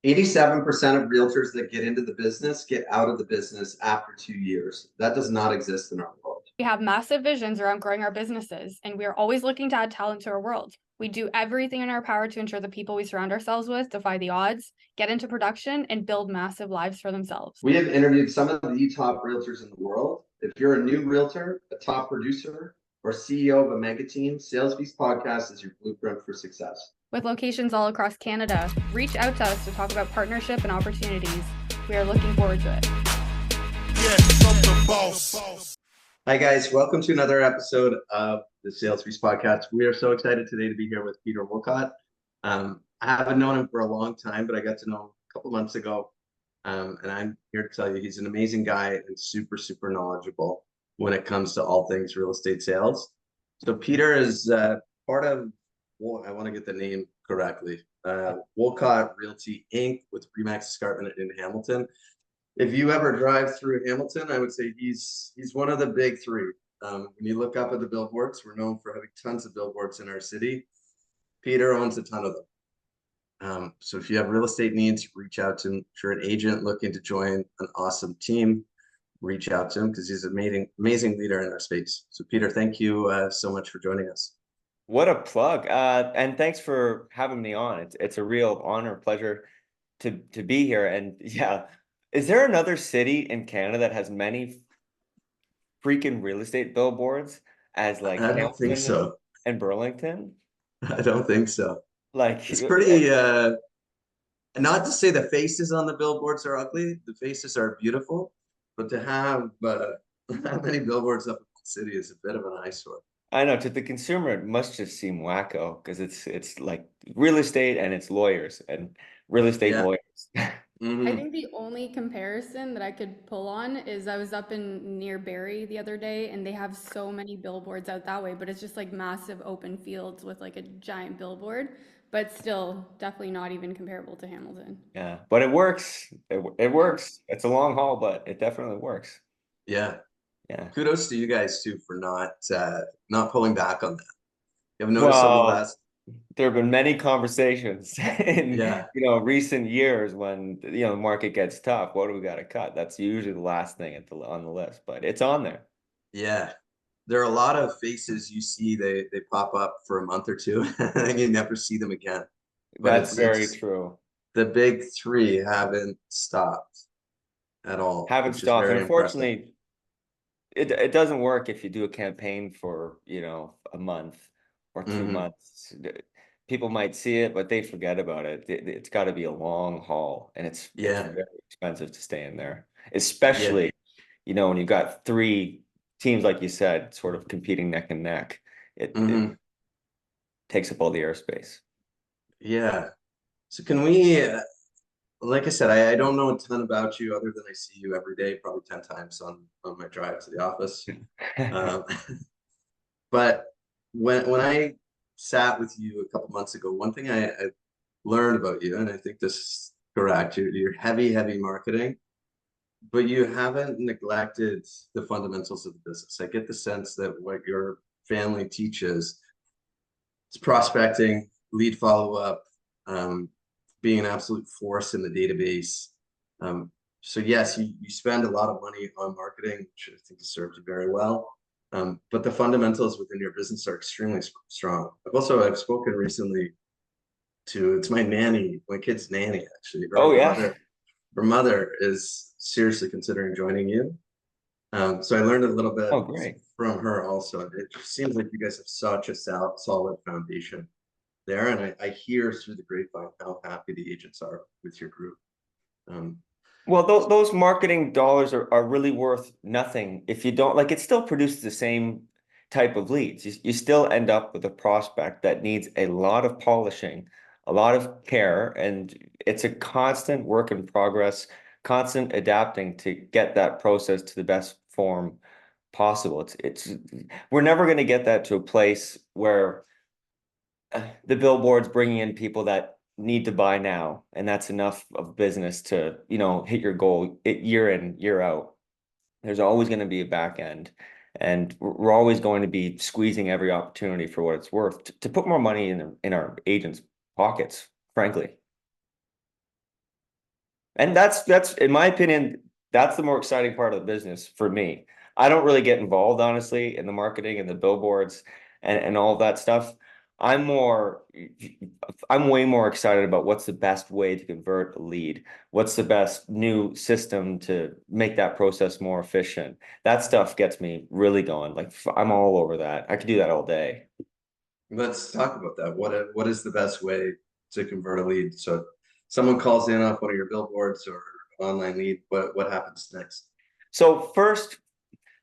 87% of realtors that get into the business get out of the business after 2 years. That does not exist in our world. We have massive visions around growing our businesses, and we are always looking to add talent to our world. We do everything in our power to ensure the people we surround ourselves with defy the odds, get into production, and build massive lives for themselves. We have interviewed some of the top realtors in the world. If you're a new realtor, a top producer, or CEO of a mega team, Sales Beast Podcast is your blueprint for success. With locations all across Canada, reach out to us to talk about partnership and opportunities. We are looking forward to it. Yes, I'm the boss. Hi guys, welcome to another episode of the Sales Beast Podcast. We are so excited today to be here with Peter Woolcott. I haven't known him for a long time, but I got to know him a couple months ago. And I'm here to tell you he's an amazing guy and super knowledgeable when it comes to all things real estate sales. So Peter is part of, well, I want to get the name correctly, Woolcott Realty Inc. with Remax Escarpment in Hamilton. If you ever drive through Hamilton, I would say he's one of the big three. When you look up at the billboards, we're known for having tons of billboards in our city. Peter owns a ton of them. So if you have real estate needs, reach out to him. If you're an agent looking to join an awesome team, reach out to him because he's an amazing leader in our space. So Peter, thank you so much for joining us. What a plug. And thanks for having me on. It's a real honor, pleasure to be here. And yeah, is there another city in Canada that has many freaking real estate billboards as like I don't think so. And Burlington? I don't think so. Like it's pretty not to say the faces on the billboards are ugly, the faces are beautiful, but to have that many billboards up in the city is a bit of an eyesore. I know, to the consumer it must just seem wacko because it's like real estate and it's lawyers and real estate lawyers. I think the only comparison that I could pull on is I was up in near Barrie the other day and they have so many billboards out that way, but it's just like massive open fields with like a giant billboard, but still definitely not even comparable to Hamilton. Yeah, but it works. It works. It's a long haul, but it definitely works. Yeah. Yeah. Kudos to you guys too for not pulling back on that. You have noticed over the last. There have been many conversations in recent years when the market gets tough. What do we got to cut? That's usually the last thing on the list, but it's on there. Yeah, there are a lot of faces you see they pop up for a month or two and you never see them again. But that's very true. The big three haven't stopped at all. Haven't stopped. Unfortunately, it doesn't work if you do a campaign for a month or 2 months. People might see it, but they forget about it. It's got to be a long haul, and it's very expensive to stay in there, especially when you've got three teams, like you said, sort of competing neck and neck. It takes up all the airspace. Yeah. So can we, like I said, I don't know a ton about you other than I see you every day, probably 10 times on my drive to the office. But when I sat with you a couple months ago, one thing I learned about you, and I think this is correct, you're heavy marketing, but you haven't neglected the fundamentals of the business. I get the sense that what your family teaches is prospecting, lead follow-up, being an absolute force in the database. So yes, you spend a lot of money on marketing, which I think has served you very well. But the fundamentals within your business are extremely strong. I've spoken recently to, it's my kid's nanny, actually. Her mother is seriously considering joining you. So I learned a little bit from her also. It just seems like you guys have such a solid foundation there. And I hear through the grapevine how happy the agents are with your group. Well, those marketing dollars are really worth nothing if you don't, like, it still produces the same type of leads. You still end up with a prospect that needs a lot of polishing, a lot of care, and it's a constant work in progress, constant adapting to get that process to the best form possible. We're never going to get that to a place where the billboard's bringing in people that need to buy now, and that's enough of business to hit your goal year in, year out. There's always going to be a back end, and we're always going to be squeezing every opportunity for what it's worth to put more money in our agents' pockets, frankly. And that's in my opinion, that's the more exciting part of the business for me. I don't really get involved, honestly, in the marketing and the billboards and all of that stuff. I'm more, I'm way more excited about what's the best way to convert a lead. What's the best new system to make that process more efficient? That stuff gets me really going. Like I'm all over that. I could do that all day. Let's talk about that. What is the best way to convert a lead? So someone calls in off one of your billboards or online lead, what happens next? So first,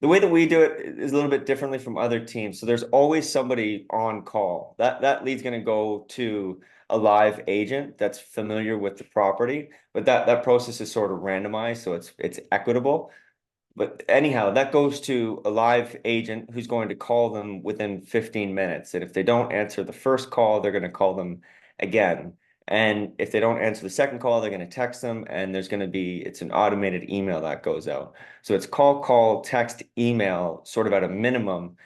the way that we do it is a little bit differently from other teams. So there's always somebody on call. That lead's going to go to a live agent that's familiar with the property, but that process is sort of randomized, so it's equitable. But anyhow, that goes to a live agent who's going to call them within 15 minutes. And if they don't answer the first call, they're going to call them again. And if they don't answer the second call, they're going to text them, and it's an automated email that goes out. So it's call, text, email, sort of at a minimum.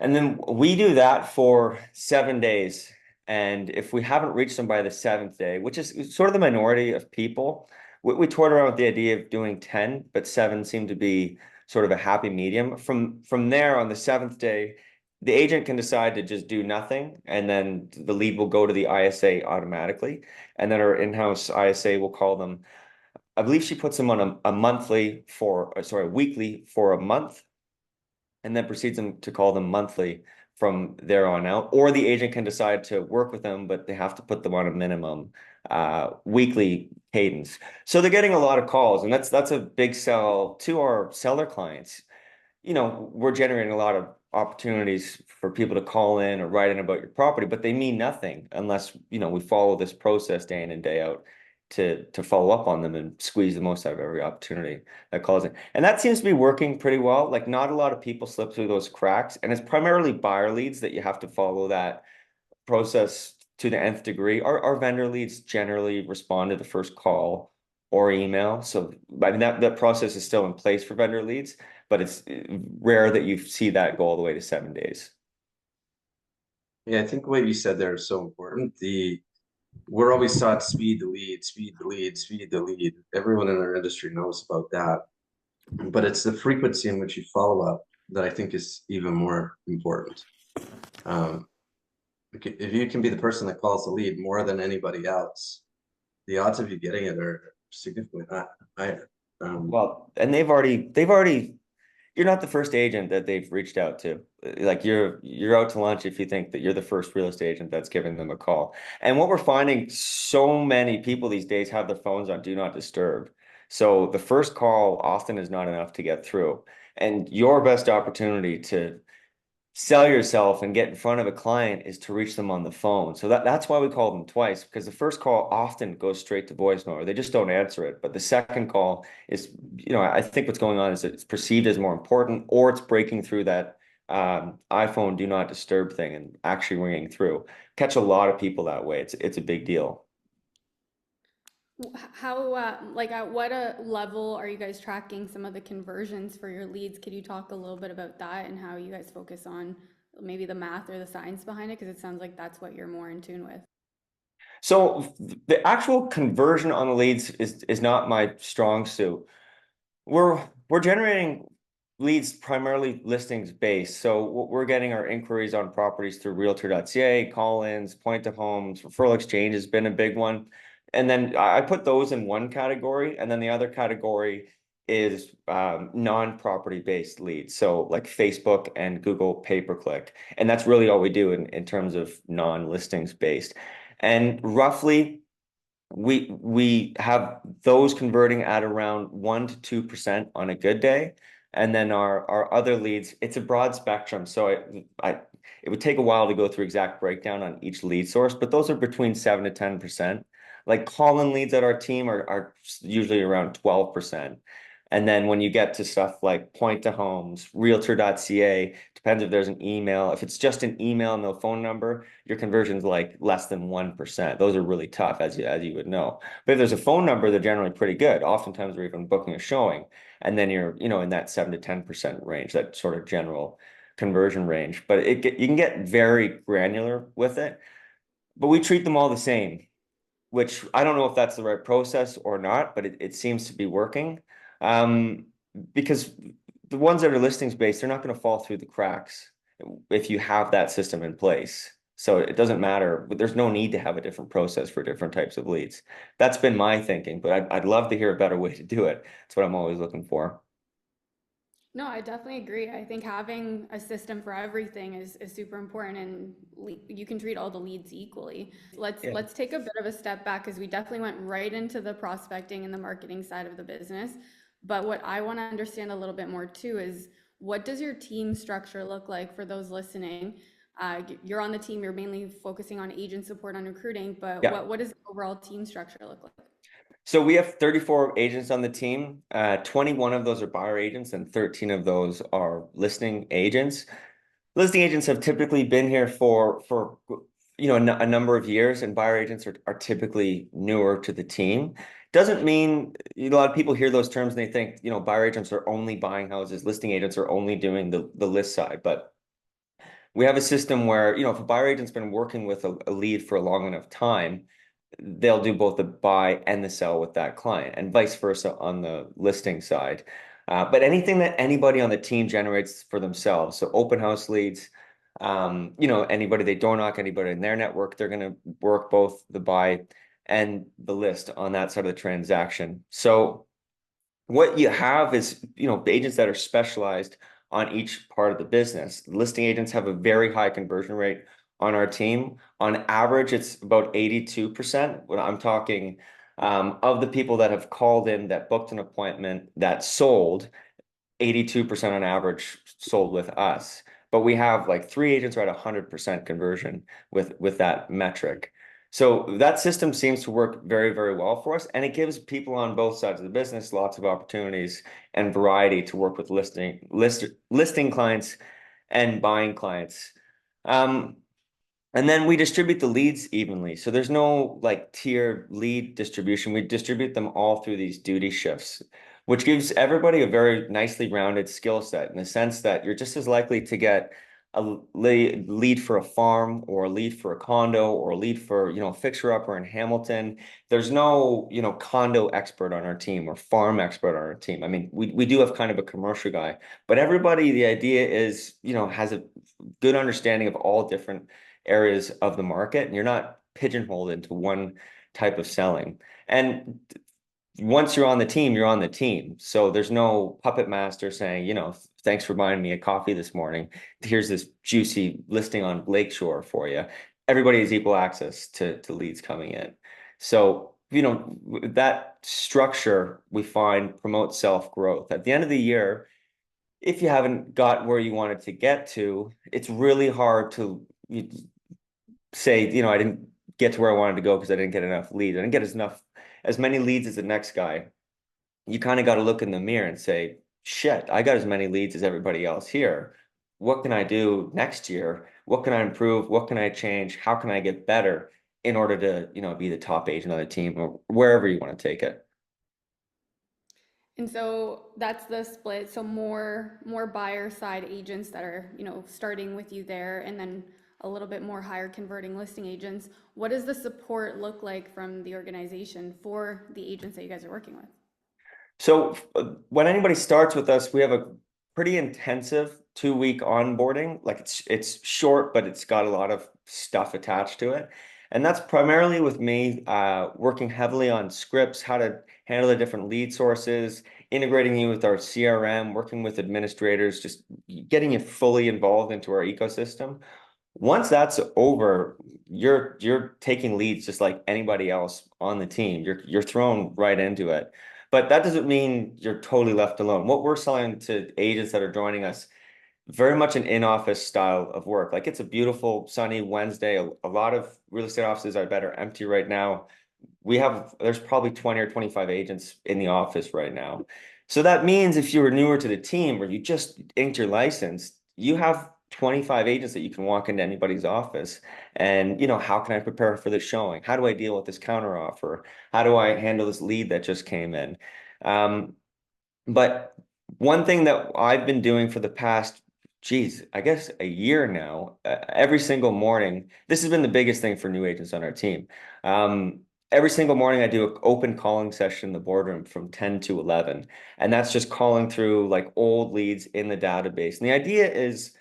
And then we do that for 7 days. And if we haven't reached them by the seventh day, which is sort of the minority of people, we toyed around with the idea of doing 10, but seven seemed to be sort of a happy medium. From there, on the seventh day, the agent can decide to just do nothing, and then the lead will go to the ISA automatically. And then our in-house ISA will call them. I believe she puts them on a weekly for a month, and then proceeds to call them monthly from there on out. Or the agent can decide to work with them, but they have to put them on a minimum weekly cadence. So they're getting a lot of calls, and that's a big sell to our seller clients. We're generating a lot of opportunities for people to call in or write in about your property, but they mean nothing unless, we follow this process day in and day out to follow up on them and squeeze the most out of every opportunity that calls in. And that seems to be working pretty well. Like not a lot of people slip through those cracks, and it's primarily buyer leads that you have to follow that process to the nth degree. Our vendor leads generally respond to the first call or email. So I mean that process is still in place for vendor leads, but it's rare that you see that go all the way to 7 days. Yeah, I think what you said there is so important. We're always taught speed the lead, speed the lead, speed the lead. Everyone in our industry knows about that. But it's the frequency in which you follow up that I think is even more important. If you can be the person that calls the lead more than anybody else, the odds of you getting it are significantly higher. Well, and you're not the first agent that they've reached out to. Like you're out to lunch if you think that you're the first real estate agent that's giving them a call. And what we're finding, so many people these days have their phones on do not disturb. So the first call often is not enough to get through. And your best opportunity to sell yourself and get in front of a client is to reach them on the phone. So that's why we call them twice, because the first call often goes straight to voicemail, or they just don't answer it. But the second call is, I think what's going on is it's perceived as more important, or it's breaking through that iPhone do not disturb thing and actually ringing through. Catch a lot of people that way. It's a big deal. How, like, at what level are you guys tracking some of the conversions for your leads? Could you talk a little bit about that and how you guys focus on maybe the math or the science behind it? Because it sounds like that's what you're more in tune with. So the actual conversion on the leads is not my strong suit. We're generating leads primarily listings based. So we're getting our inquiries on properties through realtor.ca, call-ins, point to homes, referral exchange has been a big one. And then I put those in one category, and then the other category is non-property based leads. So like Facebook and Google pay-per-click. And that's really all we do in terms of non-listings based. And roughly we have those converting at around 1 to 2% on a good day. And then our other leads, it's a broad spectrum. So it would take a while to go through exact breakdown on each lead source, but those are between 7 to 10%. Like call-in leads at our team are usually around 12%. And then when you get to stuff like point to homes, realtor.ca, depends if there's an email. If it's just an email and no phone number, your conversion's like less than 1%. Those are really tough, as you would know. But if there's a phone number, they're generally pretty good. Oftentimes we're even booking a showing. And then you're, in that 7 to 10% range, that sort of general conversion range. But you can get very granular with it. But we treat them all the same. which I don't know if that's the right process or not, but it seems to be working. Because the ones that are listings based, they're not going to fall through the cracks if you have that system in place. So it doesn't matter, but there's no need to have a different process for different types of leads. That's been my thinking, but I'd love to hear a better way to do it. That's what I'm always looking for. No, I definitely agree. I think having a system for everything is super important, and you can treat all the leads equally. Yeah. Let's take a bit of a step back, because we definitely went right into the prospecting and the marketing side of the business. But what I want to understand a little bit more too is, what does your team structure look like for those listening? You're on the team, you're mainly focusing on agent support on recruiting, but Yeah. what does the overall team structure look like? So we have 34 agents on the team. 21 of those are buyer agents and 13 of those are listing agents. Listing agents have typically been here for a number of years, and buyer agents are typically newer to the team. Doesn't mean a lot of people hear those terms and they think, buyer agents are only buying houses, listing agents are only doing the list side. But we have a system where, if a buyer agent's been working with a lead for a long enough time, they'll do both the buy and the sell with that client, and vice versa on the listing side. But anything that anybody on the team generates for themselves, so open house leads, anybody they door knock, anybody in their network, they're going to work both the buy and the list on that side of the transaction. So what you have is, agents that are specialized on each part of the business. Listing agents have a very high conversion rate on our team. On average, it's about 82%. When I'm talking of the people that have called in, that booked an appointment, that sold, 82% on average sold with us. But we have like 3 agents are at 100% conversion with that metric. So that system seems to work very, very well for us, and it gives people on both sides of the business lots of opportunities and variety to work with listing clients and buying clients. And then we distribute the leads evenly. So there's no like tiered lead distribution. We distribute them all through these duty shifts, which gives everybody a very nicely rounded skill set, in the sense that you're just as likely to get a lead for a farm, or a lead for a condo, or a lead for, a fixer-upper in Hamilton. There's no, condo expert on our team or farm expert on our team. I mean, we do have kind of a commercial guy, but everybody, the idea is, has a good understanding of all different areas of the market, and you're not pigeonholed into one type of selling. And once you're on the team, you're on the team. So there's no puppet master saying, thanks for buying me a coffee this morning. Here's this juicy listing on Lakeshore for you. Everybody has equal access to leads coming in. So, that structure we find promotes self-growth. At the end of the year, if you haven't got where you wanted to get to, it's really hard to say, I didn't get to where I wanted to go because I didn't get enough leads. I didn't get as many leads as the next guy. You kind of got to look in the mirror and say, shit, I got as many leads as everybody else here. What can I do next year? What can I improve? What can I change? How can I get better in order to, be the top agent on the team, or wherever you want to take it? And so that's the split. So more buyer side agents that are, starting with you there, and then a little bit more higher converting listing agents. What does the support look like from the organization for the agents that you guys are working with? So when anybody starts with us, we have a pretty intensive 2-week onboarding. Like it's short, but it's got a lot of stuff attached to it. And that's primarily with me working heavily on scripts, how to handle the different lead sources, integrating you with our CRM, working with administrators, just getting you fully involved into our ecosystem. Once that's over, you're taking leads just like anybody else on the team. You're thrown right into it. But that doesn't mean you're totally left alone. What we're selling to agents that are joining us, very much an in-office style of work. Like, it's a beautiful sunny Wednesday. A lot of real estate offices I bet are empty right now. There's probably 20 or 25 agents in the office right now. So that means if you were newer to the team, or you just inked your license, you have 25 agents that you can walk into anybody's office and, how can I prepare for this showing? How do I deal with this counter offer? How do I handle this lead that just came in? But one thing that I've been doing for the past, geez, I guess a year now, every single morning, this has been the biggest thing for new agents on our team. every single morning I do an open calling session in the boardroom from 10 to 11. And that's just calling through like old leads in the database. And the idea is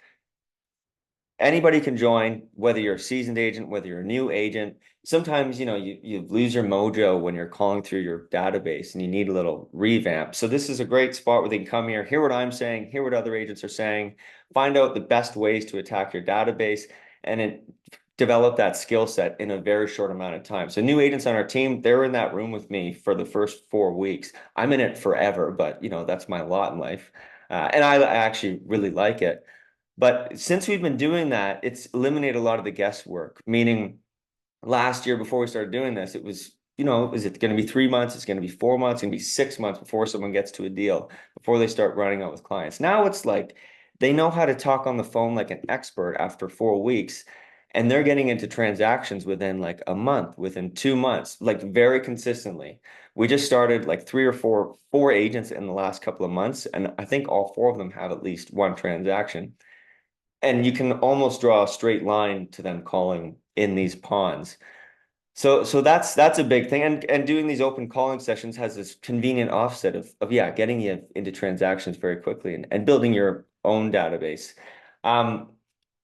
anybody can join, whether you're a seasoned agent, whether you're a new agent. Sometimes, you lose your mojo when you're calling through your database and you need a little revamp. So this is a great spot where they can come here, hear what I'm saying, hear what other agents are saying, find out the best ways to attack your database, and then develop that skill set in a very short amount of time. So new agents on our team, they're in that room with me for the first 4 weeks. I'm in it forever, but that's my lot in life. And I actually really like it. But since we've been doing that, it's eliminated a lot of the guesswork, meaning last year before we started doing this, it was, is it going to be 3 months? It's going to be 4 months, it's going to be 6 months before someone gets to a deal, before they start running out with clients. Now it's like they know how to talk on the phone like an expert after 4 weeks, and they're getting into transactions within like a month, within 2 months, like very consistently. We just started like four agents in the last couple of months, and I think all four of them have at least one transaction. And you can almost draw a straight line to them calling in these ponds. So that's a big thing. And doing these open calling sessions has this convenient offset of getting you into transactions very quickly and building your own database.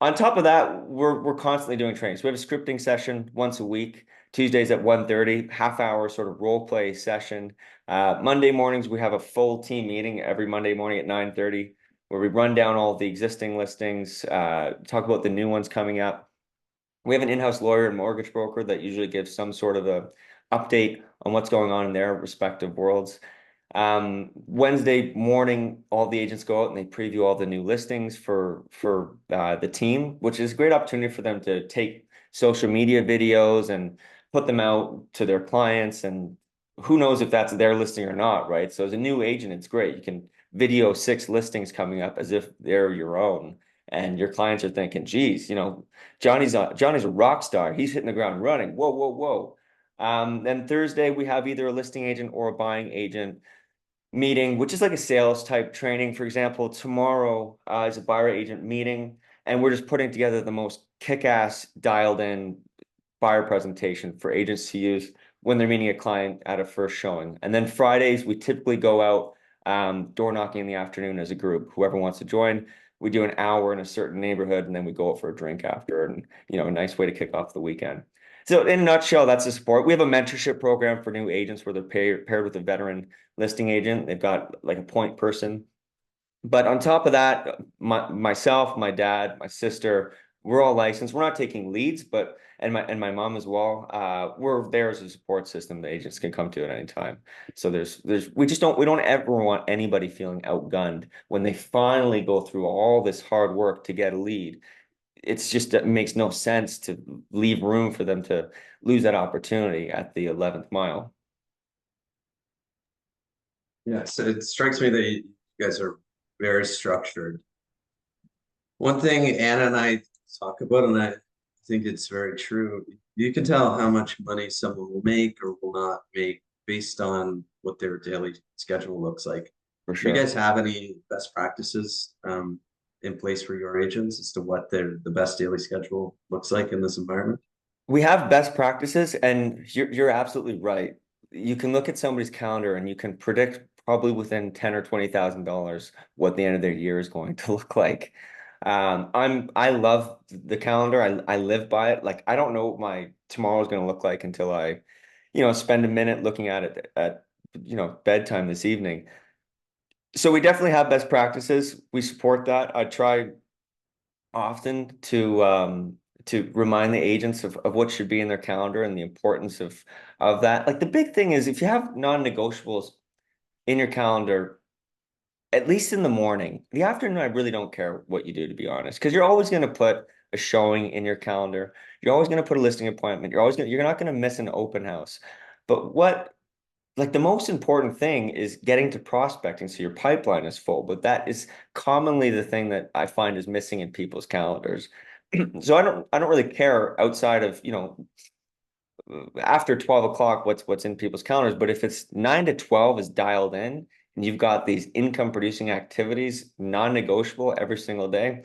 On top of that, we're constantly doing trainings. We have a scripting session once a week, Tuesdays at 1:30, half hour sort of role play session. Monday mornings, we have a full team meeting every Monday morning at 9:30, where we run down all the existing listings, talk about the new ones coming up. We have an in-house lawyer and mortgage broker that usually gives some sort of a update on what's going on in their respective worlds. Wednesday morning, all the agents go out and they preview all the new listings for the team, which is a great opportunity for them to take social media videos and put them out to their clients. And who knows if that's their listing or not, right? So as a new agent, it's great. You can video 6 listings coming up as if they're your own. And your clients are thinking, geez, Johnny's a rock star. He's hitting the ground running. Whoa, whoa, whoa. Then Thursday, we have either a listing agent or a buying agent meeting, which is like a sales type training. For example, tomorrow is a buyer agent meeting, and we're just putting together the most kick-ass dialed in buyer presentation for agents to use when they're meeting a client at a first showing. And then Fridays, we typically go out door knocking in the afternoon as a group. Whoever wants to join, we do an hour in a certain neighborhood, and then we go out for a drink after, and a nice way to kick off the weekend. So in a nutshell, that's the support. We have a mentorship program for new agents where they're paired with a veteran listing agent. They've got like a point person. But on top of that, myself, my dad, my sister, we're all licensed. We're not taking leads, but and my mom as well. We're there as a support system that agents can come to at any time. So we don't ever want anybody feeling outgunned when they finally go through all this hard work to get a lead. It's just, it makes no sense to leave room for them to lose that opportunity at the 11th mile. Yeah, so it strikes me that you guys are very structured. One thing Anna and I talk about, and I think it's very true, you can tell how much money someone will make or will not make based on what their daily schedule looks like. For Do sure. you guys have any best practices in place for your agents as to what the best daily schedule looks like in this environment? We have best practices, and you're absolutely right. You can look at somebody's calendar and you can predict probably within $10,000 or $20,000 what the end of their year is going to look like. I love the calendar. I live by it. Like I don't know what my tomorrow is going to look like until I, spend a minute looking at it at bedtime this evening. So we definitely have best practices. We support that. I try often to remind the agents of what should be in their calendar and the importance of that. Like the big thing is if you have non-negotiables in your calendar, at least in the morning. The afternoon, I really don't care what you do, to be honest, because you're always going to put a showing in your calendar. You're always going to put a listing appointment. You're not going to miss an open house. But like the most important thing is getting to prospecting so your pipeline is full. But that is commonly the thing that I find is missing in people's calendars. So I don't really care outside of, after 12 o'clock, what's in people's calendars. But if it's 9 to 12 is dialed in, and you've got these income producing activities, non-negotiable every single day,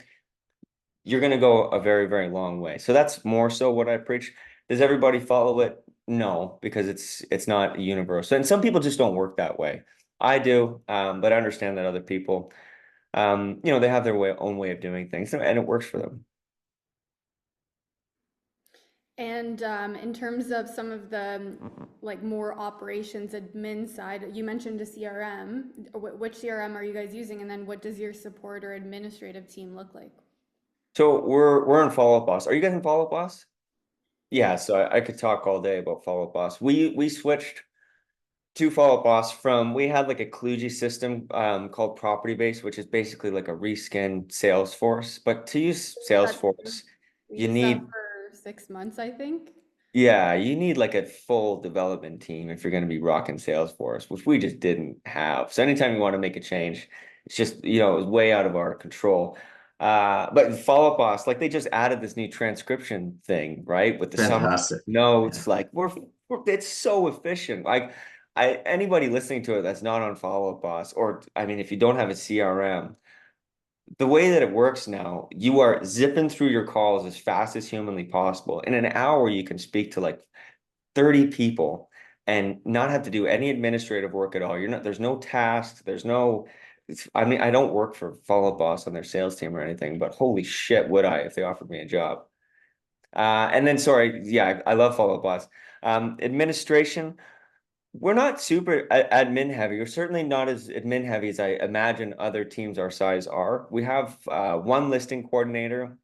you're going to go a very, very long way. So that's more so what I preach. Does everybody follow it? no, because it's not universal. And some people just don't work that way. I do, but I understand that other people, they have their own way of doing things, and it works for them. And in terms of some of the like more operations admin side, you mentioned a CRM. Which CRM are you guys using? And then what does your support or administrative team look like? So we're in Follow Up Boss. Are you guys in Follow Up Boss? Yeah, so I could talk all day about Follow Up Boss. We switched to Follow Up Boss from, we had like a kludgy system called Property Base, which is basically like a reskin Salesforce. But to use That's true. Salesforce, We you used that need for 6 months, I think. yeah, you need like a full development team if you're going to be rocking Salesforce, which we just didn't have. So anytime you want to make a change, it's just, it was way out of our control. But in Follow Up Boss, like they just added this new transcription thing, right? With the summary Fantastic. notes, like it's so efficient. Like anybody listening to it that's not on Follow Up Boss, or I mean, if you don't have a CRM, the way that it works now, you are zipping through your calls as fast as humanly possible. In an hour, you can speak to like 30 people and not have to do any administrative work at all. There's no tasks, I mean, I don't work for Follow Up Boss on their sales team or anything, but holy shit, would I if they offered me a job. And then, sorry, yeah, I love Follow Up Boss. Administration, we're not super admin heavy. We're certainly not as admin heavy as I imagine other teams our size are. We have one listing coordinator.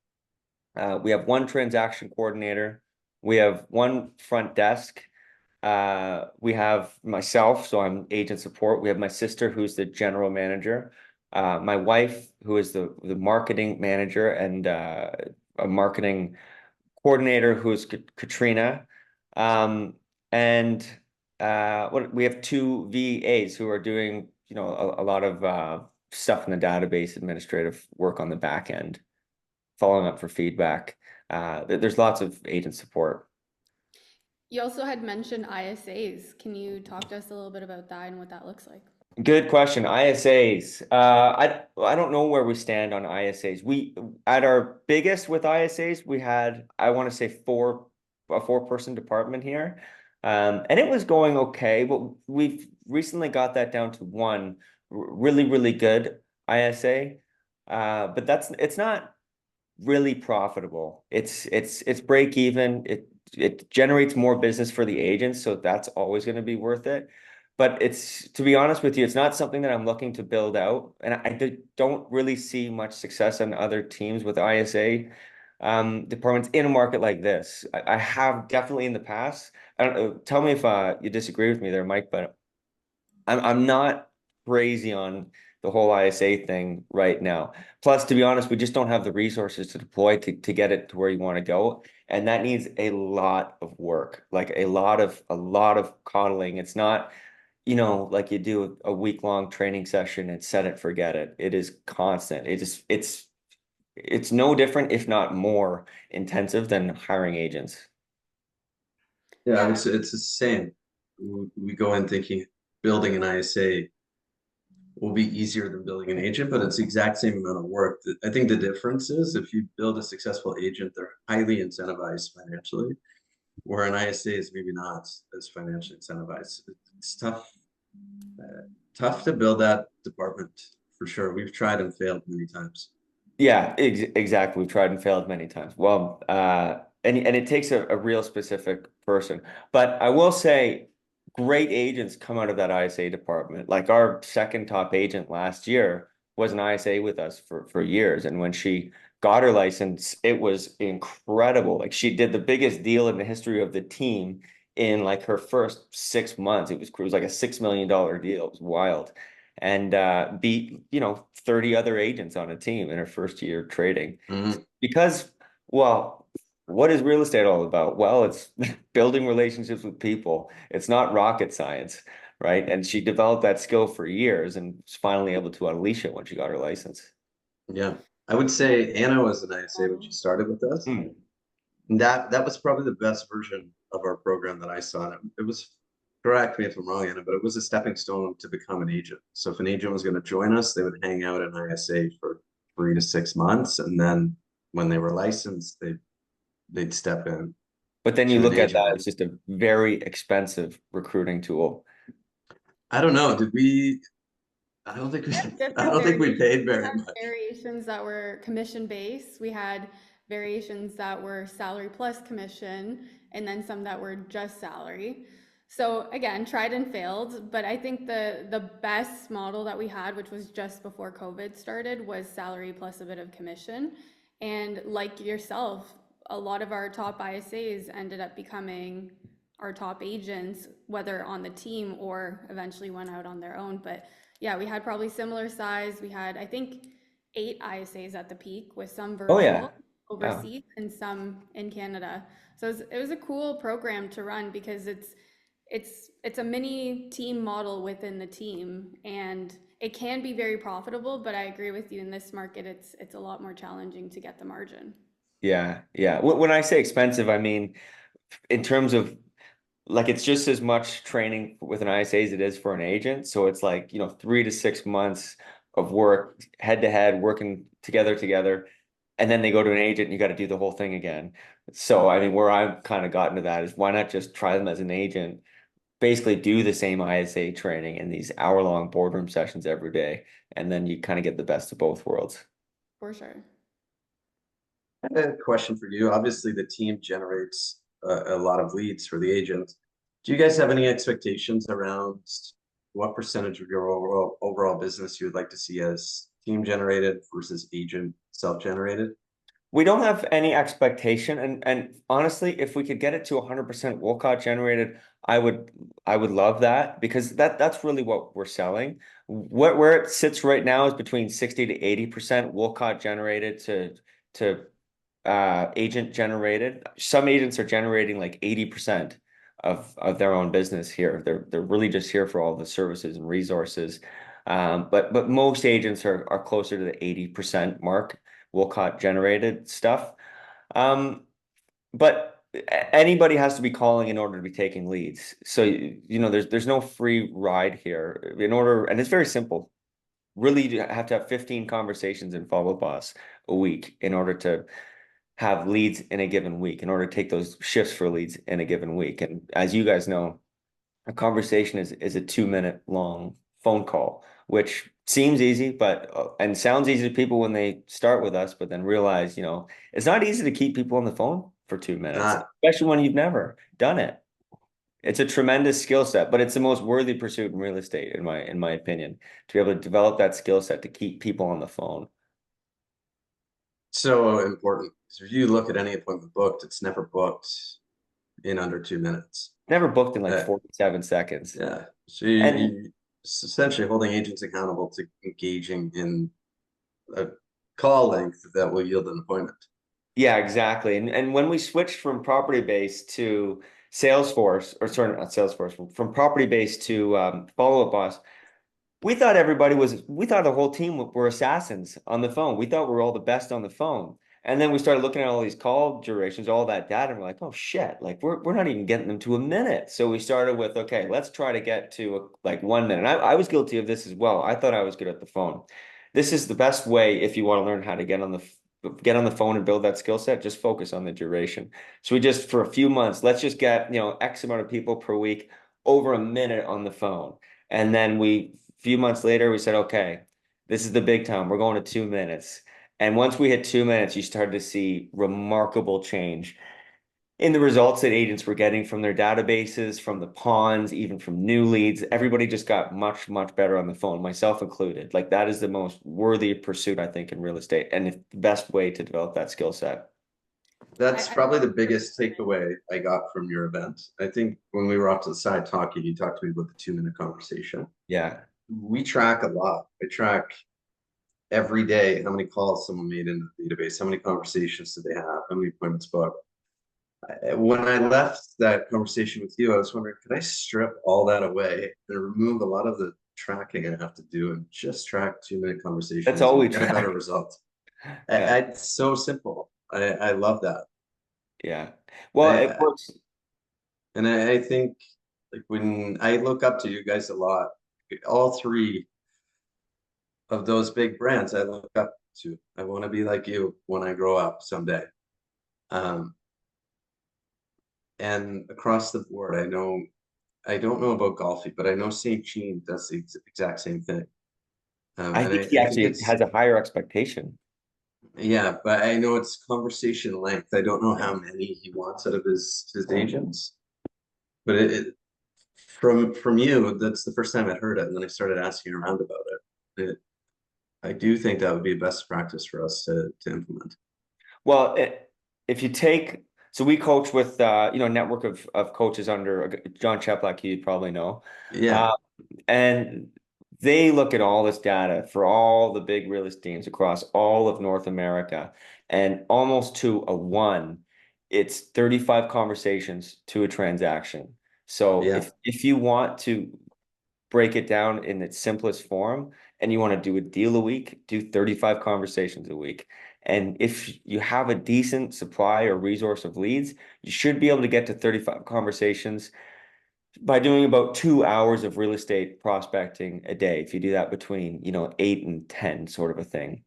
We have one transaction coordinator. We have one front desk. We have myself, so I'm agent support. We have my sister, who's the general manager. My wife, who is the marketing manager, and a marketing coordinator, who is Katrina. And we have two VAs who are doing, a lot of stuff in the database, administrative work on the back end, following up for feedback. There's lots of agent support. You also had mentioned ISAs. Can you talk to us a little bit about that and what that looks like? Good question. ISAs. I don't know where we stand on ISAs. We at our biggest with ISAs, we had, I want to say, a 4-person department here. And it was going okay, but we've recently got that down to one really, really good ISA. But it's not really profitable. It's break even. It generates more business for the agents, so that's always going to be worth it. But to be honest with you, it's not something that I'm looking to build out, and I don't really see much success on other teams with ISA departments in a market like this. I have definitely in the past. I don't know. Tell me if you disagree with me there, Mike, but I'm not crazy on the whole ISA thing right now. Plus, to be honest, we just don't have the resources to deploy to get it to where you want to go. And that needs a lot of work, like a lot of coddling. It's not, like you do a week-long training session and set it, forget it. It is constant. It's no different, if not more intensive than hiring agents. Yeah, I would Yeah. say it's the same. We go in thinking building an ISA will be easier than building an agent, but it's the exact same amount of work. I think the difference is if you build a successful agent, they're highly incentivized financially, where an ISA is maybe not as financially incentivized. It's tough to build that department for sure. We've tried and failed many times. Yeah, exactly. We've tried and failed many times. Well, and it takes a real specific person. But I will say, great agents come out of that ISA department. Like our second top agent last year was an ISA with us for years. And when she got her license, it was incredible. Like she did the biggest deal in the history of the team in like her first 6 months. It was like a $6 million deal. It was wild. And beat 30 other agents on a team in her first year trading. Mhm. Because, well, what is real estate all about? Well, it's building relationships with people. It's not rocket science, right? And she developed that skill for years and was finally able to unleash it when she got her license. Yeah, I would say Anna was an ISA when she started with us. Hmm. And that was probably the best version of our program that I saw. And it was, correct me if I'm wrong, Anna, but it was a stepping stone to become an agent. So if an agent was going to join us, they would hang out in ISA for 3 to 6 months, and then when they were licensed, they'd step in. But then you to an look at agent. that, it's just a very expensive recruiting tool. I don't know. Did we? I don't think we. I Different don't think we variations. paid We very had much. variations that were commission based. We had variations that were salary plus commission, and then some that were just salary. So again, tried and failed, but I think the best model that we had, which was just before COVID started, was salary plus a bit of commission. And like yourself, a lot of our top ISAs ended up becoming our top agents, whether on the team or eventually went out on their own. But yeah, we had probably similar size. We had, I think, 8 ISAs at the peak, with some Oh yeah. virtual Yeah. overseas and some in Canada. So it was a cool program to run because it's a mini team model within the team, and it can be very profitable. But I agree with you, in this market, it's a lot more challenging to get the margin. Yeah. Yeah. When I say expensive, I mean in terms of like it's just as much training with an ISA as it is for an agent. So it's like, 3 to 6 months of work head to head, working together. And then they go to an agent and you got to do the whole thing again. So, I mean, where I've kind of gotten to that is why not just try them as an agent, basically do the same ISA training in these hour-long boardroom sessions every day. And then you kind of get the best of both worlds. For sure. I have a question for you. Obviously, the team generates a lot of leads for the agent. Do you guys have any expectations around what percentage of your overall business you would like to see as team generated versus agent self-generated? We don't have any expectation, and honestly, if we could get it to 100% Wolcott generated, I would love that, because that's really what we're selling. Where it sits right now is between 60 to 80% Wolcott generated to agent generated. Some agents are generating like 80% of their own business here. They're really just here for all the services and resources. But most agents are closer to the 80% mark, Wolcott generated stuff. But anybody has to be calling in order to be taking leads. So there's no free ride here. And it's very simple. Really, you have to have 15 conversations in Follow Boss a week in order to have leads in a given week, in order to take those shifts for leads in a given week. And as you guys know, a conversation is a 2-minute long phone call, which seems easy, but and sounds easy to people when they start with us, but then realize, it's not easy to keep people on the phone for 2 minutes, Not especially when you've never done it. It's a tremendous skill set, but it's the most worthy pursuit in real estate, in my opinion, to be able to develop that skill set to keep people on the phone. so important. So if you look at any appointment booked, it's never booked in under 2 minutes. Never booked in like Uh, 47 seconds. yeah. So And it's essentially holding agents accountable to engaging in a call length that will yield an appointment. yeah, exactly. And when we switched from property based to Salesforce, or sorry, not Salesforce, from property based to Follow Up Boss, we thought the whole team were assassins on the phone. We thought we were all the best on the phone. And then we started looking at all these call durations, all that data, and we're like, oh shit, like we're not even getting them to a minute. So we started with, okay, let's try to get to like 1 minute. I was guilty of this as well. I thought I was good at the phone. This is the best way if you want to learn how to get on the phone and build that skill set. Just focus on the duration. So we just, for a few months, let's just get, X amount of people per week over a minute on the phone. And then a few months later, we said, okay, this is the big time. We're going to 2 minutes. And once we hit 2 minutes, you started to see remarkable change in the results that agents were getting from their databases, from the ponds, even from new leads. Everybody just got much, much better on the phone, myself included. Like that is the most worthy pursuit, I think, in real estate, and it's the best way to develop that skill set. That's I probably love the biggest takeaway I got from your event. I think when we were off to the side talking, you talked to me about the 2-minute conversation. Yeah. We track a lot. I track every day how many calls someone made in the database, how many conversations did they have, how many appointments booked. When I left that conversation with you, I was wondering, could I strip all that away and remove a lot of the tracking I have to do and just track 2-minute That's conversations all we and get a better track. result? Yeah. It's so simple. I love that. Yeah. Well, it I, works. and I think like when I look up to you guys a lot, all three of those big brands I look up to. I want to be like you when I grow up someday. Um, And across the board, I don't know about golfing, but I know St. Jean does the exact same thing. I And think he I think actually it's, has a higher expectation. yeah, but I know it's conversation length. I don't know how many he wants out of his agents, but from you, that's the first time I'd heard it, and then I started asking around about it. I do think that would be best practice for us to implement. Well, if you take, so we coach with, a network of coaches under John Cheplack, you probably know. Yeah, Uh, and they look at all this data for all the big real estate teams across all of North America, and almost to a one, it's 35 conversations to a transaction. So yeah, if you want to break it down in its simplest form and you want to do a deal a week, do 35 conversations a week. And if you have a decent supply or resource of leads, you should be able to get to 35 conversations by doing about 2 hours of real estate prospecting a day. If you do that between, 8 and 10, sort of a thing.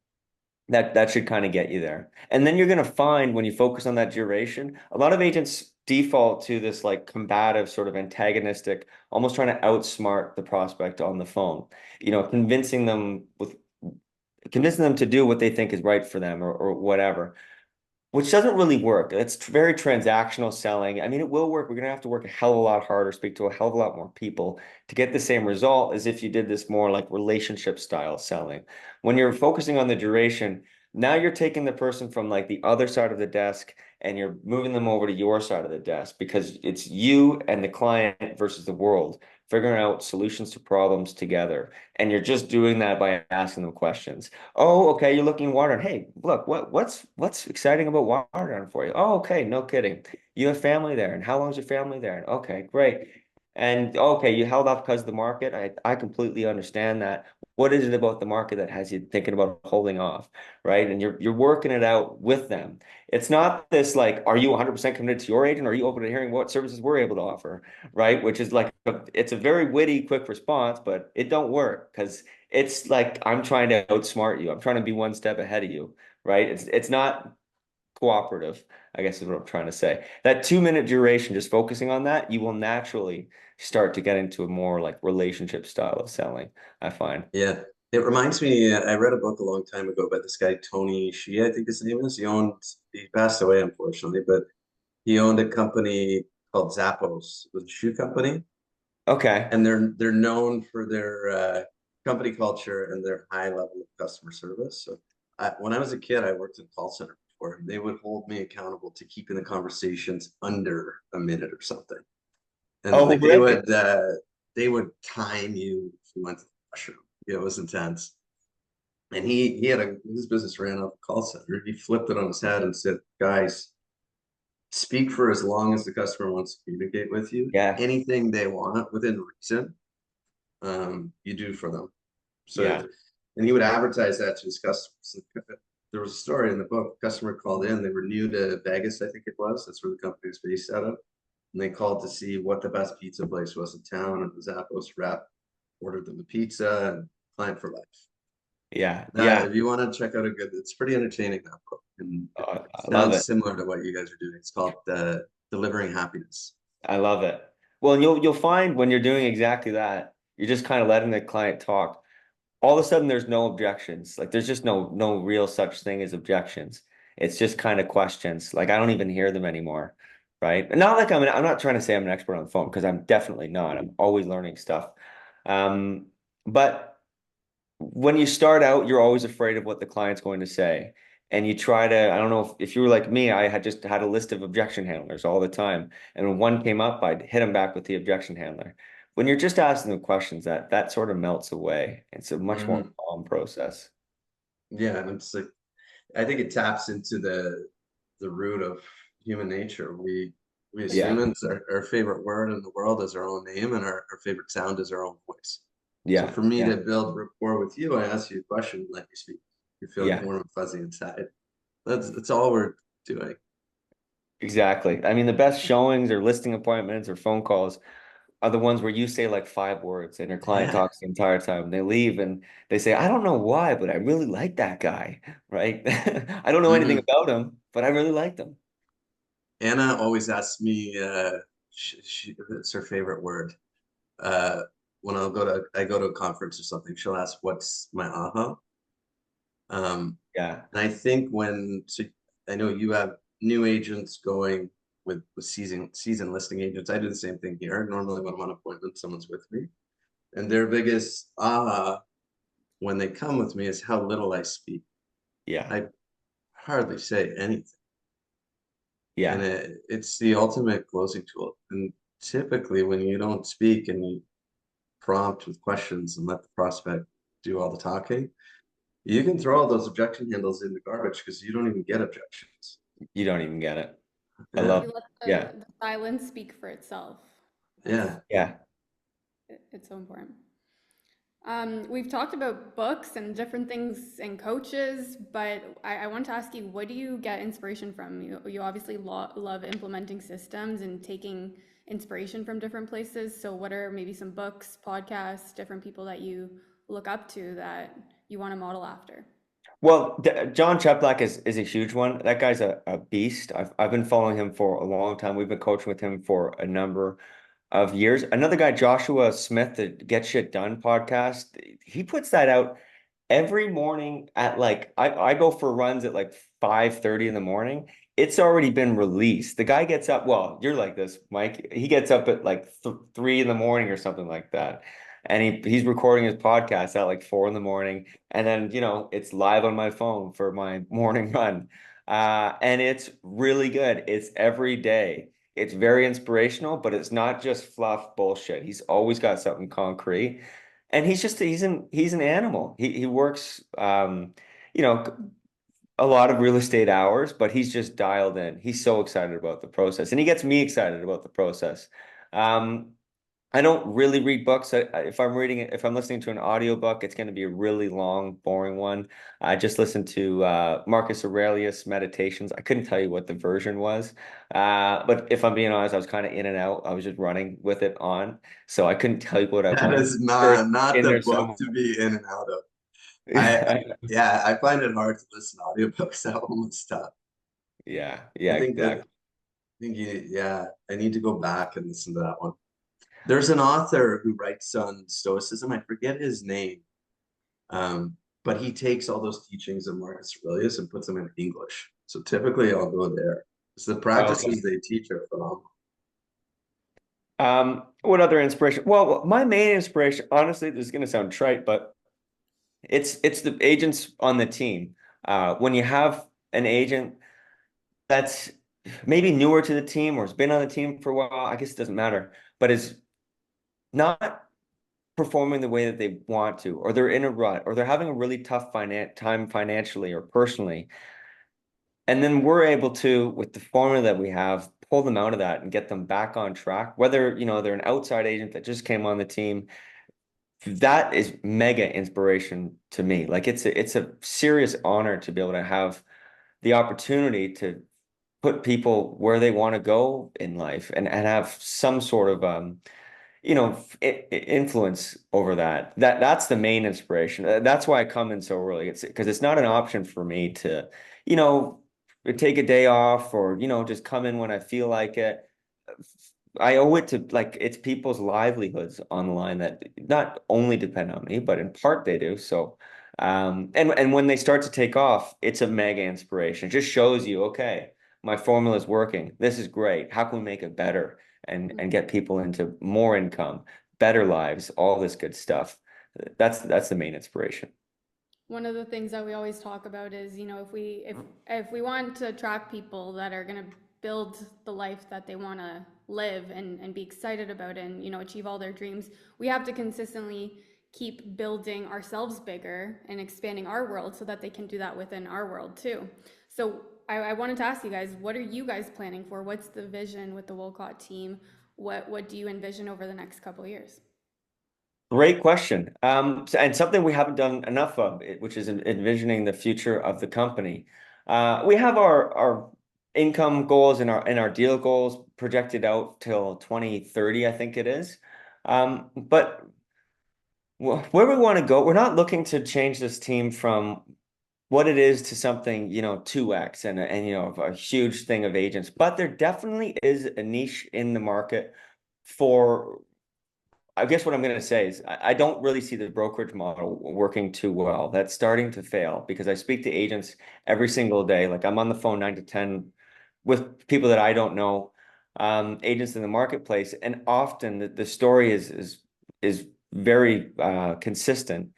That should kind of get you there. And then you're going to find when you focus on that duration, a lot of agents default to this like combative, sort of antagonistic, almost trying to outsmart the prospect on the phone, convincing them to do what they think is right for them, or whatever, which doesn't really work. It's very transactional selling. I mean, it will work. We're going to have to work a hell of a lot harder, speak to a hell of a lot more people to get the same result as if you did this more like relationship style selling. When you're focusing on the duration, now you're taking the person from like the other side of the desk and you're moving them over to your side of the desk, because it's you and the client versus the world, figuring out solutions to problems together. And you're just doing that by asking them questions. Oh, okay, you're looking at water. Hey, look, what's exciting about water for you? Oh, okay, no kidding. You have family there, and how long's your family there? And okay, great. And okay, you held off because of the market. I completely understand that. What is it about the market that has you thinking about holding off, right? And you're working it out with them. It's not this like, are you 100% committed to your agent? Or are you open to hearing what services we're able to offer, right? Which is like it's a very witty, quick response, but it don't work because it's like I'm trying to outsmart you. I'm trying to be one step ahead of you, right? It's not cooperative, I guess is what I'm trying to say. That 2 minute duration, just focusing on that, you will naturally start to get into a more like relationship style of selling, I find. yeah. It reminds me, I read a book a long time ago by this guy, Tony Shea, I think his name is. He passed away, unfortunately, but he owned a company called Zappos, it was a shoe company. Okay. And they're known for their company culture and their high level of customer service. So when I was a kid, I worked in a call center before, and they would hold me accountable to keeping the conversations under a minute or something. And Oh, like really? they would time you if you went to the washroom. Yeah, it was intense. And he had his business ran off a call center. He flipped it on his head and said, guys, speak for as long as the customer wants to communicate with you. Yeah. Anything they want within reason, you do for them. So, Yeah. and he would advertise that to his customers. There was a story in the book. A customer called in. They were new to Vegas, I think it was. That's where the company was based out of. And they called to see what the best pizza place was in town. And the Zappos rep ordered them a pizza, and client for life. Yeah. That, Yeah. if you want to check out it's pretty entertaining, that book. And it I love sounds it. similar to what you guys are doing. It's called Delivering Happiness. I love it. Well, and you'll find when you're doing exactly that, you're just kind of letting the client talk. All of a sudden there's no objections. Like there's just no real such thing as objections. It's just kind of questions. Like I don't even hear them anymore. Right. And not like I'm not trying to say I'm an expert on the phone, because I'm definitely not. I'm always learning stuff. Um, but when you start out, you're always afraid of what the client's going to say. And you try to, I don't know if you were like me, I had just had a list of objection handlers all the time. And when one came up, I'd hit him back with the objection handler. When you're just asking them questions, that sort of melts away. It's a much more Mhm. calm process. Yeah, and it's like I think it taps into the root of human nature. We as Yeah. humans, our favorite word in the world is our own name, and our favorite sound is our own voice. So Yeah. for me Yeah. to build rapport with you, I ask you a question, let me speak. You're feeling Yeah. warm and fuzzy inside. That's all we're doing. Exactly. I mean, the best showings or listing appointments or phone calls are the ones where you say like 5 words and your client Yeah. talks the entire time. They leave and they say, I don't know why, but I really like that guy, right? I don't know anything Hmm. about him, but I really liked him. Anna always asks me, it's her favorite word. When I go to a conference or something, she'll ask, "What's my aha?" Yeah. And I think so I know you have new agents going with season listing agents. I do the same thing here. Normally, when I'm on appointment, someone's with me, and their biggest aha when they come with me is how little I speak. Yeah. I hardly say anything. And Yeah. it's the ultimate closing tool. And typically, when you don't speak and you prompt with questions and let the prospect do all the talking, you can throw all those objection handles in the garbage because you don't even get objections. You don't even get it. I Yeah, You love, let yeah. the silence speak for itself. That's yeah. Yeah. it's so important. We've talked about books and different things and coaches, but I want to ask you, what do you get inspiration from? You obviously love implementing systems and taking inspiration from different places. So what are maybe some books, podcasts, different people that you look up to that you want to model after? Well, John Cheplack is a huge one. That guy's a beast. I've been following him for a long time. We've been coaching with him for a number of years. Another guy, Joshua Smith, the Get Shit Done podcast, he puts that out every morning at like I go for runs at like 5:30 in the morning. It's already been released. The guy gets up, well, you're like this, Mike. He gets up at like th 3 in the morning or something like that. And he's recording his podcast at like 4 in the morning. And then, it's live on my phone for my morning run. And it's really good. It's every day. It's very inspirational, but it's not just fluff bullshit. He's always got something concrete. And he's an animal. He works you know, a lot of real estate hours, but he's just dialed in. He's so excited about the process, and he gets me excited about the process. Um, I don't really read books. If I'm reading it, if I'm listening to an audiobook, it's going to be a really long, boring one. I just listened to Marcus Aurelius Meditations. I couldn't tell you what the version was. But if I'm being honest, I was kind of in and out. I was just running with it on. So I couldn't tell you what I That wanted. is There's not in the there book somewhere. to be in and out of. I yeah, I find it hard to listen to audiobooks at home and stuff. Yeah, I yeah, think that exactly. I think yeah, I need to go back and listen to that one. There's an author who writes on Stoicism. I forget his name. But he takes all those teachings of Marcus Aurelius and puts them in English. So typically I'll go there. So the Okay. practices they teach are phenomenal. What other inspiration? Well, my main inspiration, honestly, this is going to sound trite, but it's the agents on the team. When you have an agent that's maybe newer to the team or has been on the team for a while, I guess it doesn't matter, but is not performing the way that they want to, or they're in a rut, or they're having a really tough time financially or personally. And then we're able to, with the formula that we have, pull them out of that and get them back on track. Whether, they're an outside agent that just came on the team, that is mega inspiration to me. Like it's a serious honor to be able to have the opportunity to put people where they want to go in life and have some sort of influence over that. That's the main inspiration. That's why I come in so early. It's because it's not an option for me to, you know, take a day off or, just come in when I feel like it. I owe it to like it's people's livelihoods on the line that not only depend on me, but in part they do. So and when they start to take off, it's a mega inspiration. It just shows you, okay, my formula is working. This is great. How can we make it better and get people into more income, better lives, all this good stuff. That's the main inspiration. One of the things that we always talk about is, if we want to attract people that are going to build the life that they want to live and be excited about and, achieve all their dreams, we have to consistently keep building ourselves bigger and expanding our world so that they can do that within our world too. So I wanted to ask you guys, what are you guys planning for? What's the vision with the Woolcott team? What do you envision over the next couple of years? Great question. And something we haven't done enough of, which is envisioning the future of the company. We have our income goals and our deal goals projected out till 2030, I think it is. But where we want to go, we're not looking to change this team from what it is to something, 2x and a huge thing of agents, but there definitely is a niche in the market for, I guess what I'm going to say is I don't really see the brokerage model working too well. That's starting to fail because I speak to agents every single day. Like I'm on the phone 9 to 10 with people that I don't know, agents in the marketplace, and often the story is very consistent.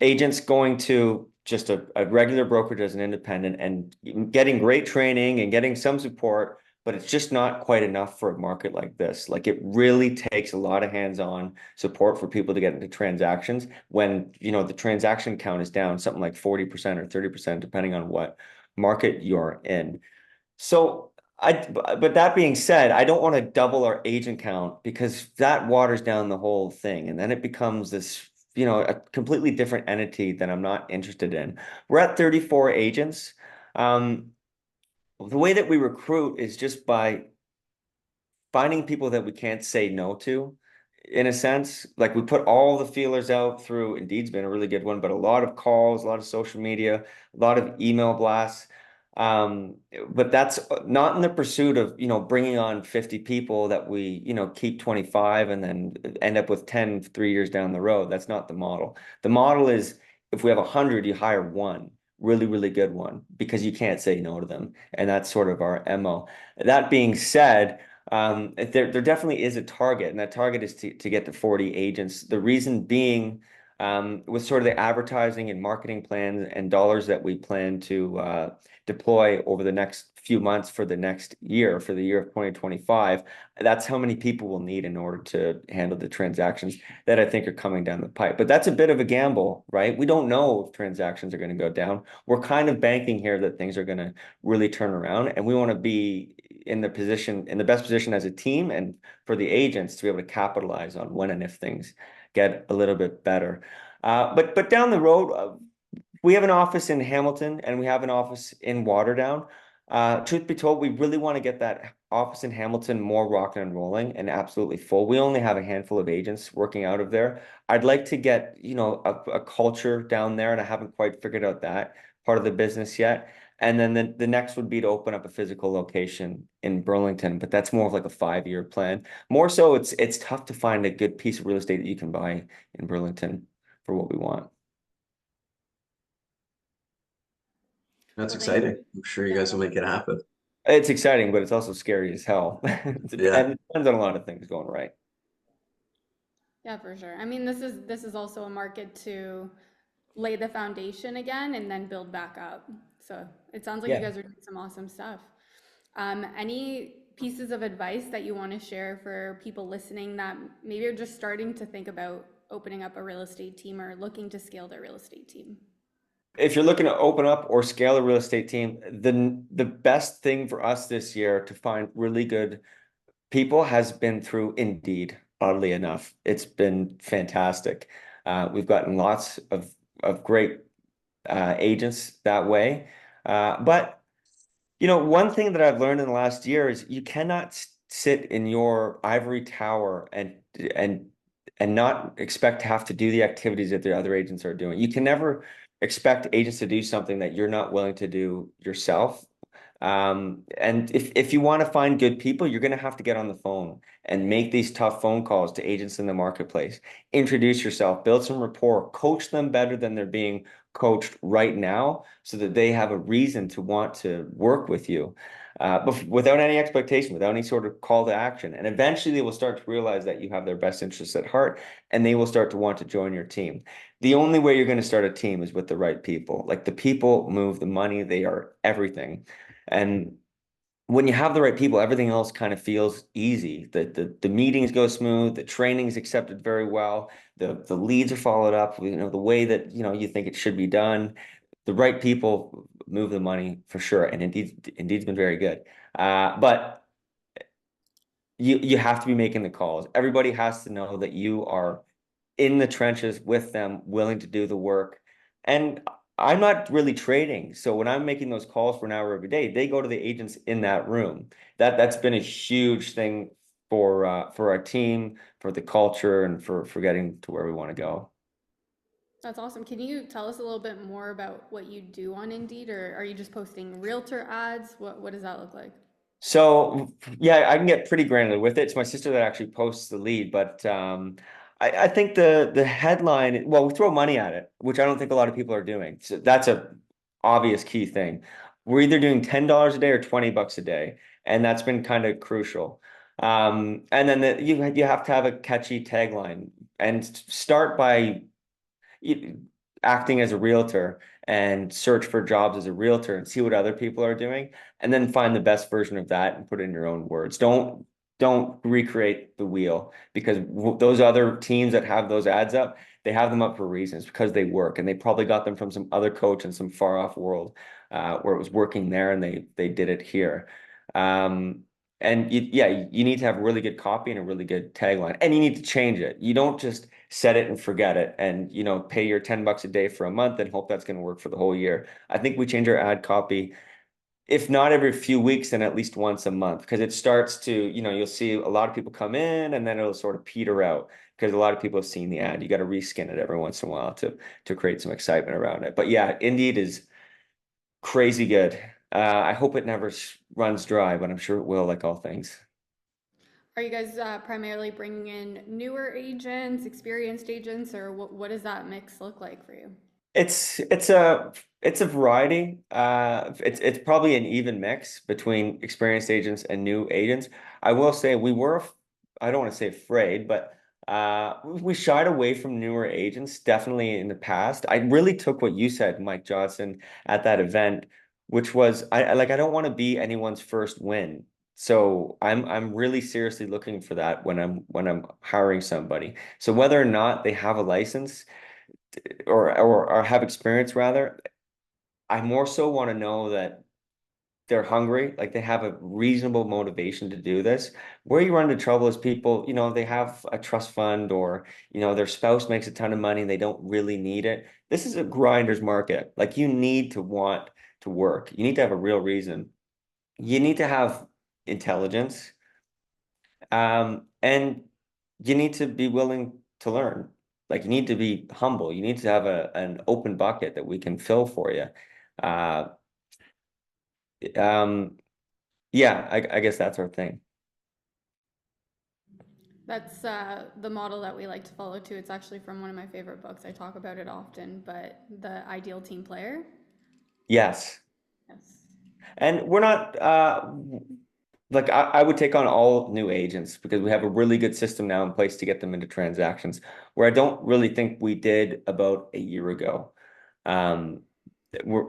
Agents going to just a regular brokerage as an independent and getting great training and getting some support, but it's just not quite enough for a market like this. Like it really takes a lot of hands-on support for people to get into transactions when, the transaction count is down something like 40% or 30%, depending on what market you're in. So but that being said, I don't want to double our agent count because that waters down the whole thing. And then it becomes this, a completely different entity that I'm not interested in. We're at 34 agents. The way that we recruit is just by finding people that we can't say no to, in a sense. Like we put all the feelers out through Indeed's been a really good one, but a lot of calls, a lot of social media, a lot of email blasts. But that's not in the pursuit of, bringing on 50 people that we, keep 25 and then end up with 10 3 years down the road. That's not the model. The model is if we have 100, you hire one really, really good one because you can't say no to them. And that's sort of our MO. That being said, there definitely is a target, and that target is to get to 40 agents. The reason being, with sort of the advertising and marketing plans and dollars that we plan to deploy over the next few months for the next year, for the year of 2025, that's how many people we'll need in order to handle the transactions that I think are coming down the pipe. But that's a bit of a gamble, right? We don't know if transactions are going to go down. We're kind of banking here that things are going to really turn around, and we want to be in the best position as a team and for the agents to be able to capitalize on when and if things get a little bit better. But down the road, we have an office in Hamilton and we have an office in Waterdown. Truth be told, we really want to get that office in Hamilton more rocking and rolling and absolutely full. We only have a handful of agents working out of there. I'd like to get, a culture down there, and I haven't quite figured out that part of the business yet. And then the next would be to open up a physical location in Burlington, but that's more of like a 5-year plan. More so, it's tough to find a good piece of real estate that you can buy in Burlington for what we want. That's Well, thank exciting. I'm sure you yeah, guys will make it happen. It's exciting, but it's also scary as hell. And Yeah. it depends on a lot of things going right. yeah, for sure. I mean, this is also a market to lay the foundation again and then build back up. So it sounds like you Yeah. guys are doing some awesome stuff. Any pieces of advice that you want to share for people listening that maybe are just starting to think about opening up a real estate team or looking to scale their real estate team? If you're looking to open up or scale a real estate team, the best thing for us this year to find really good people has been through Indeed, oddly enough. It's been fantastic. We've gotten lots of great agents that way. But one thing that I've learned in the last year is you cannot sit in your ivory tower and not expect to have to do the activities that the other agents are doing. You can never expect agents to do something that you're not willing to do yourself. And if you want to find good people, you're going to have to get on the phone and make these tough phone calls to agents in the marketplace. Introduce yourself, build some rapport, coach them better than they're being coached right now so that they have a reason to want to work with you. But without any expectation, without any sort of call to action. And eventually they will start to realize that you have their best interests at heart, and they will start to want to join your team. The only way you're going to start a team is with the right people. Like the people move the money, they are everything. And when you have the right people, everything else kind of feels easy. The meetings go smooth, the training is accepted very well, the leads are followed up, the way that you think it should be done. The right people move the money for sure, and Indeed's been very good. But you have to be making the calls. Everybody has to know that you are in the trenches with them, willing to do the work. And I'm not really trading. So when I'm making those calls for an hour every day, they go to the agents in that room. That's been a huge thing for our team, for the culture, and for getting to where we want to go. That's awesome. Can you tell us a little bit more about what you do on Indeed, or are you just posting realtor ads? What does that look like? So yeah, I can get pretty granular with it. It's my sister that actually posts the lead, but I think the headline, well, we throw money at it, which I don't think a lot of people are doing. So that's a obvious key thing. We're either doing $10 a day or $20 a day, and that's been kind of crucial. And then you have to have a catchy tagline and start by you- acting as a realtor and search for jobs as a realtor and see what other people are doing, and then find the best version of that and put it in your own words. Don't recreate the wheel, because those other teams that have those ads up, they have them up for reasons, because they work, and they probably got them from some other coach in some far off world where it was working there, and they did it here. Um, and you need to have really good copy and a really good tagline, and you need to change it. You don't just set it and forget it, and pay your $10 a day for a month and hope that's going to work for the whole year. I think we change our ad copy, if not every few weeks, then at least once a month, because it starts to, you'll see a lot of people come in, and then it'll sort of peter out because a lot of people have seen the ad. You got to reskin it every once in a while to create some excitement around it. But yeah, Indeed is crazy good. I hope it never runs dry, but I'm sure it will, like all things. Are you guys primarily bringing in newer agents, experienced agents, or what does that mix look like for you? It's a variety. It's probably an even mix between experienced agents and new agents. I will say I don't want to say afraid, but we shied away from newer agents definitely in the past. I really took what you said, Mike Johnson, at that event, which was I don't want to be anyone's first win. So I'm really seriously looking for that when I'm hiring somebody. So whether or not they have a license or have experience rather, I more so want to know that they're hungry, like they have a reasonable motivation to do this. Where you run into trouble is people, they have a trust fund, or, their spouse makes a ton of money, they don't really need it. This is a grinder's market. Like, you need to want to work. You need to have a real reason. You need to have intelligence. And you need to be willing to learn. Like, you need to be humble. You need to have an open bucket that we can fill for you. Uh, um, yeah, I guess that's our thing. That's the model that we like to follow too. It's actually from one of my favorite books. I talk about it often, but The Ideal Team Player. Yes. Yes. And we're not like I would take on all new agents because we have a really good system now in place to get them into transactions, where I don't really think we did about a year ago. Um, we're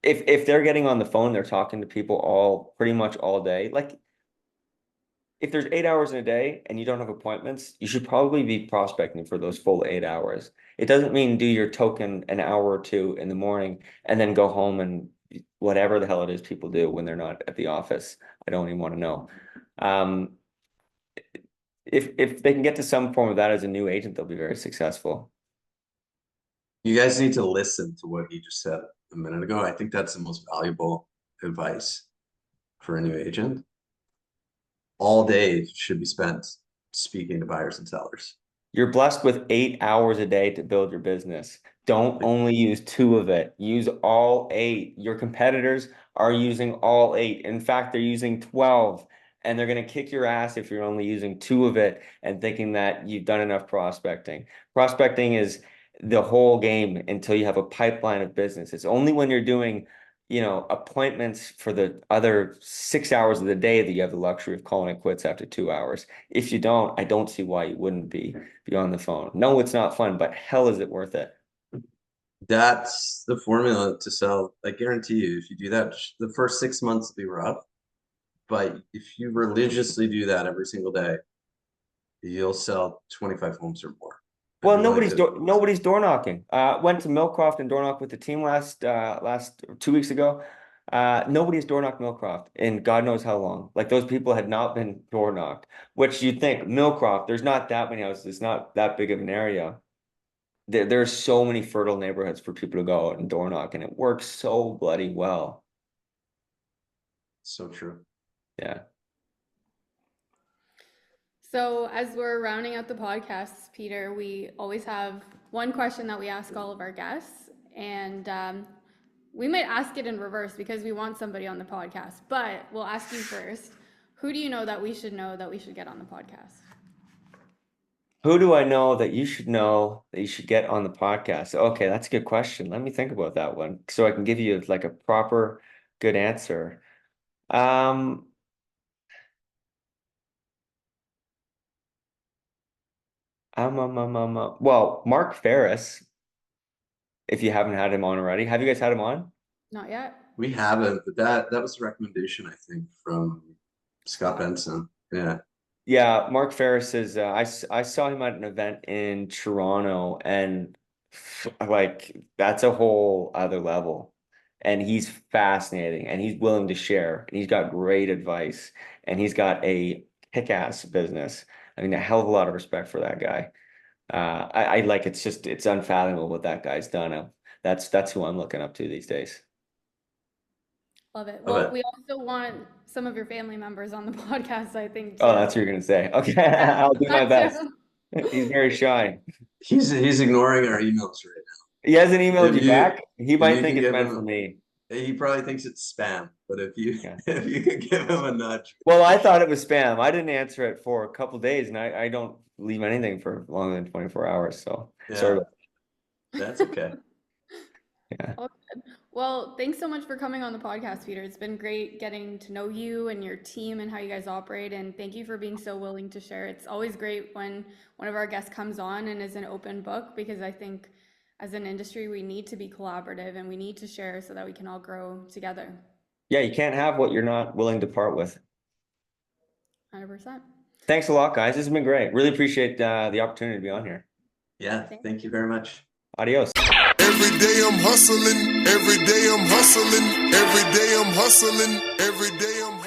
if they're getting on the phone, they're talking to people all pretty much all day. Like, if there's 8 hours in a day and you don't have appointments, you should probably be prospecting for those full 8 hours. It doesn't mean do your token an hour or two in the morning and then go home and whatever the hell it is people do when they're not at the office. I don't even want to know. Um, if they can get to some form of that as a new agent, they'll be very successful. You guys need to listen to what he just said a minute ago. I think that's the most valuable advice for a new agent. All day should be spent speaking to buyers and sellers. You're blessed with 8 hours a day to build your business. Don't only use two of it. Use all eight. Your competitors are using all eight. In fact, they're using 12, and they're going to kick your ass if you're only using two of it and thinking that you've done enough prospecting. Prospecting is the whole game until you have a pipeline of business. It's only when you're doing, appointments for the other 6 hours of the day that you have the luxury of calling it quits after 2 hours. If you don't, I don't see why you wouldn't be on the phone. No, it's not fun, but hell is it worth it. That's the formula to sell. I guarantee you, if you do that, the first 6 months will be rough. But if you religiously do that every single day, you'll sell 25 homes or more. I'd Well, be willing nobody's door knocking. Went to Millcroft and door knocked with the team last 2 weeks ago. Nobody's door knocked Millcroft in God knows how long. Like, those people had not been door knocked, which you'd think Millcroft, there's not that many houses. It's not that big of an area. There's so many fertile neighborhoods for people to go out and door knock, and it works so bloody well. So true. Yeah. So, as we're rounding out the podcast, Peter, we always have one question that we ask all of our guests, and we might ask it in reverse because we want somebody on the podcast, but we'll ask you first. Who do you know that we should get on the podcast? Who do I know that you should get on the podcast? Okay, that's a good question. Let me think about that one so I can give you like a proper good answer. Well, Mark Ferris, if you haven't had him on already. Have you guys had him on? Not yet. We haven't, but that was a recommendation, I think, from Scott Benson. Yeah. Yeah, Mark Ferris is I saw him at an event in Toronto, and like that's a whole other level. And he's fascinating, and he's willing to share, and he's got great advice, and he's got a kick-ass business. I mean, a hell of a lot of respect for that guy. I like it's unfathomable what that guy's done. That's who I'm looking up to these days. Love it. Love Well, it. we also want some of your family members on the podcast, I think. Oh, too. that's what you're gonna say. Okay, Yeah, I'll do my that best. too. He's very shy. He's ignoring our emails right He hasn't emailed If you you- back. He if might you think can it's give meant him for a- me. now. He probably thinks it's spam, but if you Yeah. if you could give him a nudge. Well, I thought it was spam. I didn't answer it for a couple days, and I don't leave anything for longer than 24 hours. So sorry. Yeah, that's okay. Yeah. All good. Well, thanks so much for coming on the podcast, Peter. It's been great getting to know you and your team and how you guys operate. And thank you for being so willing to share. It's always great when one of our guests comes on and is an open book, because I think as an industry, we need to be collaborative and we need to share so that we can all grow together. Yeah, you can't have what you're not willing to part with. 100%. Thanks a lot, guys. This has been great. Really appreciate the opportunity to be on here. Yeah, thank you very much. Adios. Every day I'm hustling, every day I'm hustling, every day I'm hustling, every day I'm